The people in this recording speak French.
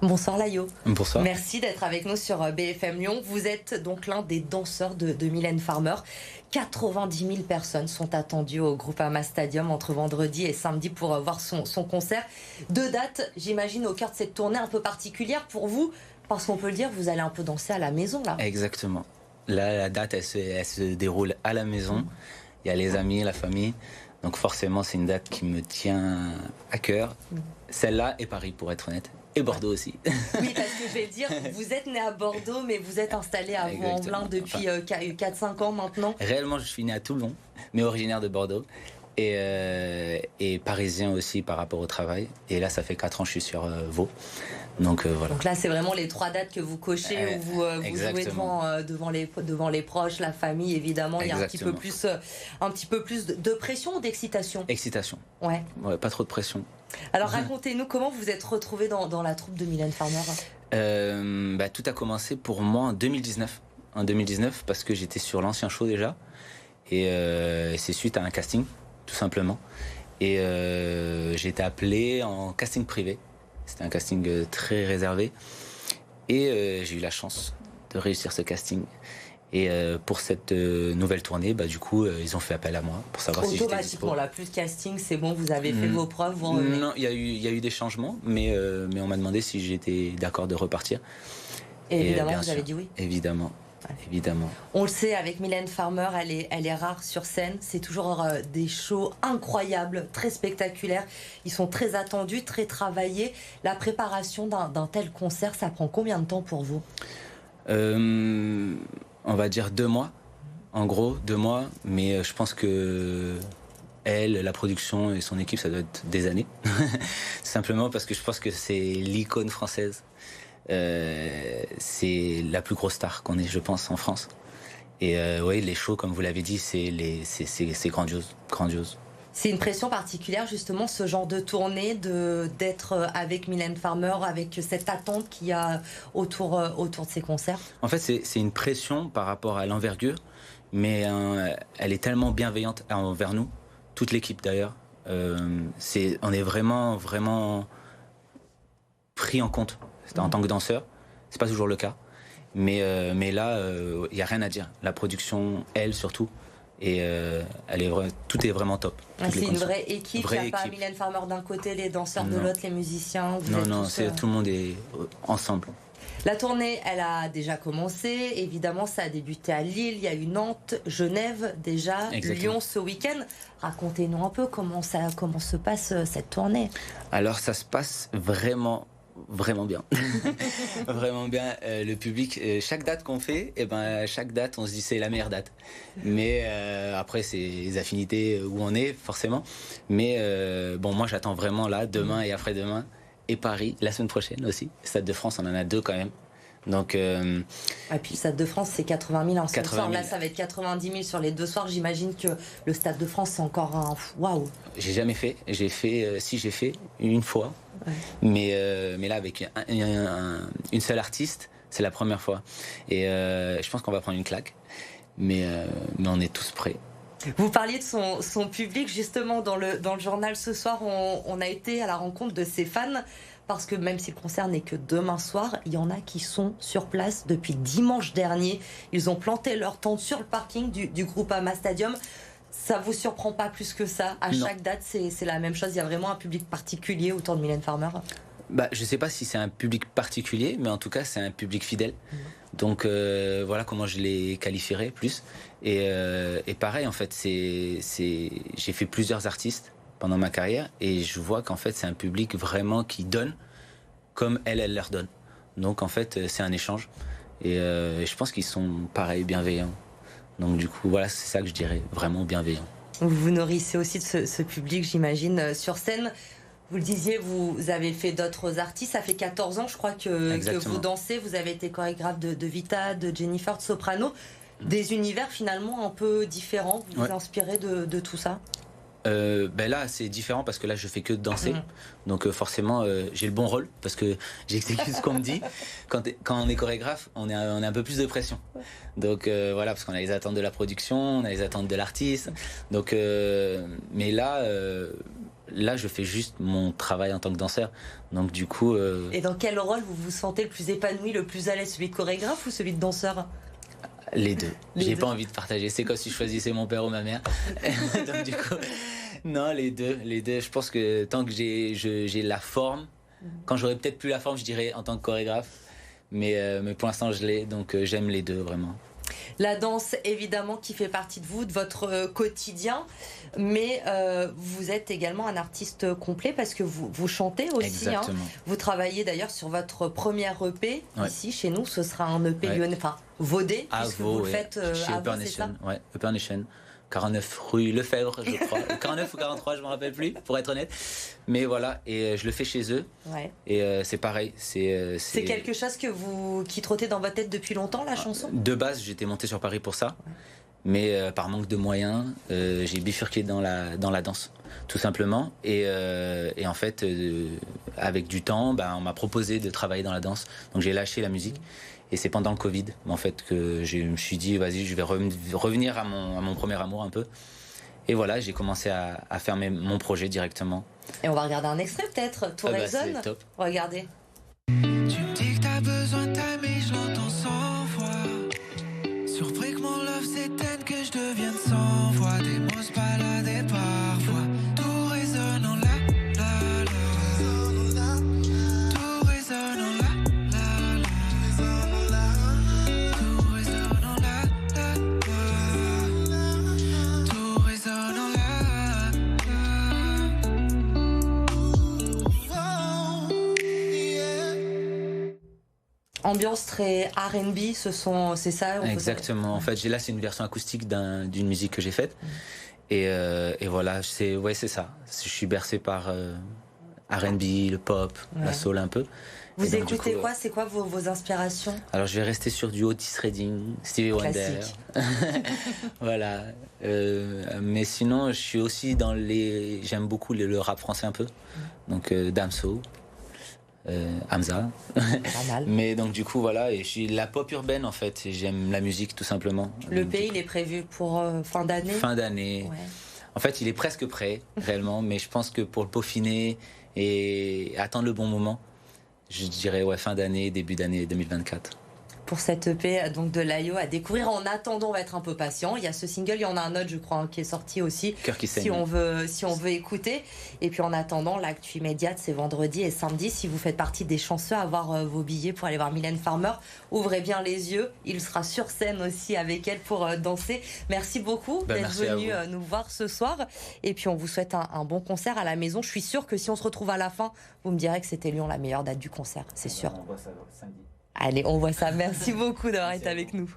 Bonsoir Layo. Bonsoir. Merci d'être avec nous sur BFM Lyon. Vous êtes donc l'un des danseurs de Mylène Farmer. 90 000 personnes sont attendues au Groupama Stadium entre vendredi et samedi pour voir son concert. 2 dates, j'imagine, au cœur de cette tournée un peu particulière pour vous, parce qu'on peut le dire, vous allez un peu danser à la maison là. Exactement. Là, la date, elle se déroule à la maison. Il y a les amis, la famille. Donc forcément, c'est une date qui me tient à cœur. Celle-là et Paris, pour être honnête. Et Bordeaux aussi. Oui, parce que je vais dire, vous êtes né à Bordeaux, mais vous êtes installé à Vaux-en-Velin depuis 4-5 ans maintenant. Réellement, je suis né à Toulon, mais originaire de Bordeaux. Et parisien aussi par rapport au travail. Et là, ça fait 4 ans que je suis sur Vaud. Donc voilà. Donc là, c'est vraiment les 3 dates que vous cochez, où vous jouez devant les proches, la famille, évidemment. Exactement. Il y a un petit peu plus de pression ou d'excitation? Excitation. Ouais, pas trop de pression. Alors racontez-nous comment vous êtes retrouvé dans la troupe de Mylène Farmer. Tout a commencé pour moi en 2019. En 2019, parce que j'étais sur l'ancien show déjà. Et c'est suite à un casting, tout simplement. Et j'ai été appelé en casting privé. C'était un casting très réservé. Et j'ai eu la chance de réussir ce casting. Et pour cette nouvelle tournée, du coup, ils ont fait appel à moi pour savoir si j'étais dispo. Automatiquement, là, plus casting, c'est bon, vous avez fait vos preuves, vous revenez. Non, il y a eu des changements, mais on m'a demandé si j'étais d'accord de repartir. Et évidemment, vous avez dit oui. Évidemment. Évidemment. On le sait, avec Mylène Farmer, elle est rare sur scène. C'est toujours des shows incroyables, très spectaculaires. Ils sont très attendus, très travaillés. La préparation d'un tel concert, ça prend combien de temps pour vous? On va dire 2 mois. En gros, 2 mois. Mais je pense que la production et son équipe, ça doit être des années. Simplement parce que je pense que c'est l'icône française. C'est la plus grosse star qu'on ait, je pense, en France. Et oui, les shows, comme vous l'avez dit, c'est grandiose, grandiose. C'est une pression particulière, justement, ce genre de tournée, d'être avec Mylène Farmer, avec cette attente qu'il y a autour de ces concerts? En fait, c'est une pression par rapport à l'envergure, mais elle est tellement bienveillante envers nous, toute l'équipe d'ailleurs. On est vraiment, vraiment pris en compte. En tant que danseur, c'est pas toujours le cas, mais là, il y a rien à dire. La production, elle surtout, et tout est vraiment top. C'est une vraie équipe. Il n'y a pas Mylène Farmer d'un côté, les danseurs de l'autre, les musiciens. Non, tout le monde est ensemble. La tournée, elle a déjà commencé. Évidemment, ça a débuté à Lille. Il y a eu Nantes, Genève déjà, Exactement. Lyon ce week-end. Racontez-nous un peu comment se passe cette tournée. Alors, ça se passe vraiment bien. Vraiment bien. Le public, chaque date qu'on fait, chaque date, on se dit c'est la meilleure date. Mais après, c'est les affinités où on est, forcément. Mais moi, j'attends vraiment là, demain et après-demain. Et Paris, la semaine prochaine aussi. Stade de France, on en a 2 quand même. Donc, et puis le Stade de France, c'est 80 000 en 80 000. Là, ça va être 90 000 sur les 2 soirs. J'imagine que le Stade de France, c'est encore un waouh. J'ai jamais fait. J'ai fait une fois. Ouais. Mais là, avec une seule artiste, c'est la première fois. Et je pense qu'on va prendre une claque. Mais on est tous prêts. Vous parliez de son public, justement, dans le journal ce soir. On a été à la rencontre de ses fans. Parce que même si le concert n'est que demain soir, il y en a qui sont sur place depuis dimanche dernier. Ils ont planté leur tente sur le parking du Groupama Stadium. Ça vous surprend pas plus que ça? À chaque date, c'est la même chose. Il y a vraiment un public particulier autour de Mylène Farmer? Je sais pas si c'est un public particulier, mais en tout cas, c'est un public fidèle. Donc voilà comment je les qualifierais plus. Et pareil, en fait, j'ai fait plusieurs artistes pendant ma carrière, et je vois qu'en fait c'est un public vraiment qui donne comme elle leur donne. Donc en fait c'est un échange, et je pense qu'ils sont pareil bienveillants. Donc du coup voilà, c'est ça que je dirais, vraiment bienveillant. Vous nourrissez aussi de ce public, j'imagine, sur scène. Vous le disiez, vous avez fait d'autres artistes, ça fait 14 ans je crois que vous dansez, vous avez été chorégraphe de Vita, de Jennifer, de Soprano, des univers finalement un peu différents. Vous vous inspirez de tout ça? Là c'est différent parce que là je fais que danser, donc forcément j'ai le bon rôle parce que j'exécute ce qu'on me dit. Quand on est chorégraphe, on a un peu plus de pression, donc voilà, parce qu'on a les attentes de la production, on a les attentes de l'artiste, donc mais là là, je fais juste mon travail en tant que danseur. Donc du coup... Et dans quel rôle vous vous sentez le plus épanoui, le plus à l'aise, celui de chorégraphe ou celui de danseur? Les deux. J'ai pas envie de partager. C'est comme si je choisissais mon père ou ma mère. Donc du coup, non, les deux. Les deux. Je pense que tant que j'ai la forme, quand j'aurai peut-être plus la forme, je dirais en tant que chorégraphe. Mais pour l'instant, je l'ai. Donc j'aime les deux vraiment. La danse, évidemment, qui fait partie de vous, de votre quotidien. Mais vous êtes également un artiste complet parce que vous chantez aussi. Exactement. Vous travaillez d'ailleurs sur votre première EP. Ici, chez nous, ce sera un EP lyonnais, enfin, vaudé, puisque vous le faites chez à Upper Vaud, c'est ça? Ouais, Upper Nation. 49 rue Lefebvre, je crois. 49 ou 43, je ne me rappelle plus, pour être honnête. Mais voilà, et je le fais chez eux. Ouais. Et c'est pareil. C'est quelque chose qui trottait dans votre tête depuis longtemps, la chanson? De base, j'étais monté sur Paris pour ça. Ouais. Mais par manque de moyens, j'ai bifurqué dans la danse, tout simplement. Et en fait, avec du temps, on m'a proposé de travailler dans la danse. Donc j'ai lâché la musique. Et c'est pendant le Covid, en fait, que je me suis dit, vas-y, je vais revenir à mon premier amour un peu. Et voilà, j'ai commencé à faire mon projet directement. Et on va regarder un extrait peut-être, tout résonne. C'est top. Regardez. Tu me dis que t'as besoin de t'aimer, je l'entends 100 fois. Surpris que mon love s'éteigne, que je devienne sans voix. Des mots se baladent et parfois tout résonne en la la la. Tout résonne en la la la. Tout résonne en la la la. Tout résonne en la la. Ambiance très R&B, c'est ça? Exactement. En fait, là, c'est une version acoustique d'une musique que j'ai faite. Et voilà, c'est ça. Je suis bercé par R&B, le pop, la soul un peu. Vous écoutez quoi? C'est quoi vos inspirations? Alors, je vais rester sur du Otis Redding, Stevie Wonder. Voilà. Mais sinon, je suis aussi dans j'aime beaucoup le rap français un peu. Donc, Damso. Hamza. Mais donc du coup voilà, et je suis la pop urbaine en fait, j'aime la musique tout simplement. Le pays il est prévu pour fin d'année. Fin d'année. Ouais. En fait il est presque prêt réellement, mais je pense que pour le peaufiner et attendre le bon moment, je dirais fin d'année, début d'année 2024. Pour cette EP donc de Layo à découvrir. En attendant, on va être un peu patient. Il y a ce single, il y en a un autre, je crois, qui est sorti aussi. Cœur qui saigne. Si on veut écouter. Et puis en attendant, l'actu immédiate, c'est vendredi et samedi. Si vous faites partie des chanceux à avoir vos billets pour aller voir Mylène Farmer, ouvrez bien les yeux. Il sera sur scène aussi avec elle pour danser. Merci beaucoup d'être venu nous voir ce soir. Et puis on vous souhaite un bon concert à la maison. Je suis sûre que si on se retrouve à la fin, vous me direz que c'était Lyon la meilleure date du concert. C'est sûr. On voit ça samedi. Allez, on voit ça. Merci beaucoup d'avoir été avec nous.